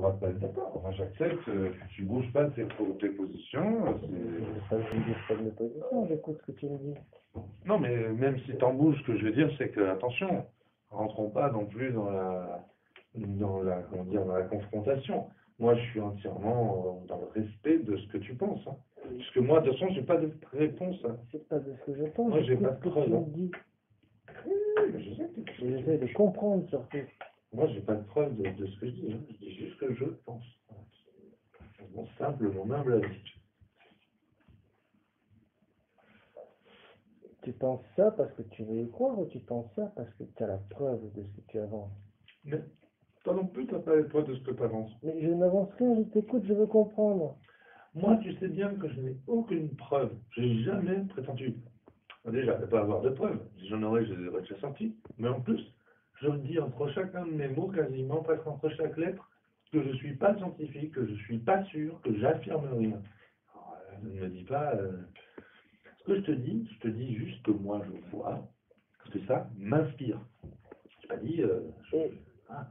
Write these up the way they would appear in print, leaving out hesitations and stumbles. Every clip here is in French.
droit de pas être d'accord. Enfin, j'accepte que tu bouges pas de tes positions. Je ne bouge pas de mes positions, j'écoute ce que tu me dis. Non, mais même si t'en bouges, ce que je veux dire, c'est que, attention, rentrons pas non plus comment dire, dans la confrontation. Moi, je suis entièrement dans le respect de ce que tu penses. Hein. Parce que moi, de toute façon, j'ai pas de réponse. Hein. C'est pas de ce que je pense, Moi, j'ai j'écoute pas de ce que tu preuve. me Hein. dis. Oui, mais je sais que J'essaie de comprendre surtout. moi, j'ai pas de preuve de ce que je dis. Hein. Je dis juste ce que je pense. C'est mon simple, mon humble avis. Tu penses ça parce que tu veux y croire ou tu penses ça parce que tu as la preuve de ce que tu avances? Mais toi non plus, t'as pas les preuves de ce que tu avances. Mais je n'avance rien, je t'écoute, je veux comprendre. Moi, tu sais bien que je n'ai aucune preuve. J'ai jamais prétendu. Déjà, ne pas avoir de preuves. Si j'en aurais, je les aurais déjà sortis. Mais en plus, je le dis entre chacun de mes mots, quasiment, presque entre chaque lettre, que je ne suis pas scientifique, que je ne suis pas sûr, que j'affirme rien. Alors, ne me dis pas. Ce que je te dis juste que moi je vois, parce que ça m'inspire. Je pas dit. Et Ah.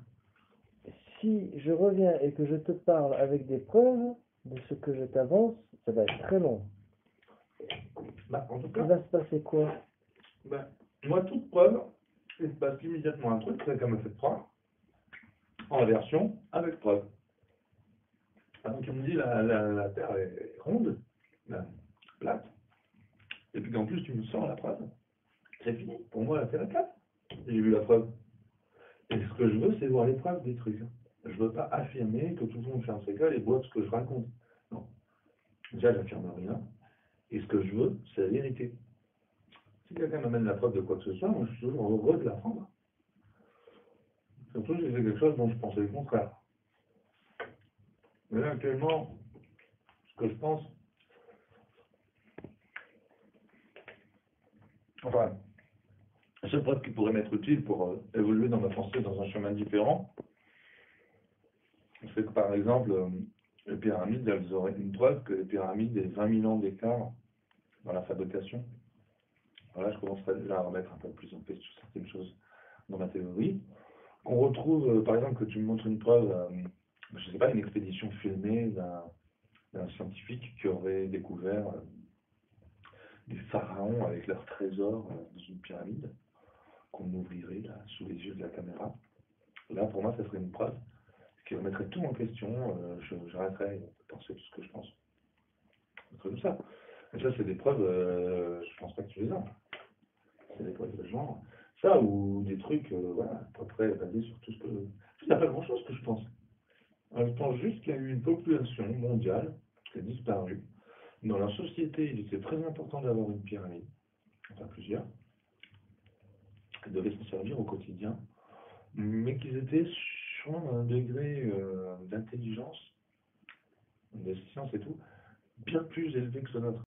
si je reviens et que je te parle avec des preuves de ce que je t'avance, ça va être très long. Bah, en tout Il cas, va se passer quoi? bah, moi, toute preuve, il se passe immédiatement un truc, c'est comme me fait croire, en version avec preuve. Ah, donc, tu me dis la Terre est ronde, plate, et puis qu'en plus tu me sors la preuve, c'est fini. Pour moi, la Terre est plate. J'ai vu la preuve. Et ce que je veux, c'est voir les preuves des trucs. Je veux pas affirmer que tout le monde fait un école et boit ce que je raconte. Non. Déjà, j'affirme rien. Et ce que je veux, c'est la vérité. Si quelqu'un m'amène la preuve de quoi que ce soit, moi je suis toujours heureux de la prendre. Surtout si c'est quelque chose dont je pensais le contraire. Mais là, actuellement, ce que je pense, enfin, la seule preuve qui pourrait m'être utile pour évoluer dans ma pensée dans un chemin différent, c'est que par exemple, les pyramides, elles auraient une preuve que les pyramides aient 20 000 ans d'écart dans la fabrication. Voilà, je commencerai déjà à remettre un peu plus en question sur certaines choses dans ma théorie. On retrouve, par exemple, que tu me montres une preuve, je ne sais pas, une expédition filmée d'un scientifique qui aurait découvert des pharaons avec leurs trésors dans une pyramide qu'on ouvrirait là, sous les yeux de la caméra. Là, pour moi, ça serait une preuve qui remettrait tout en question. J'arrêterais de penser tout ce que je pense. C'est comme ça. Et ça, c'est des preuves, je pense pas que tu les as. C'est des preuves de genre. Ça, ou des trucs, voilà, à peu près basés sur tout ce que. Il n'y a pas grand-chose que je pense. Je pense juste qu'il y a eu une population mondiale qui a disparu. Dans la société, il était très important d'avoir une pyramide, enfin plusieurs, qui devaient s'en servir au quotidien, mais qu'ils étaient sur un degré d'intelligence, de science et tout, bien plus élevé que le nôtre.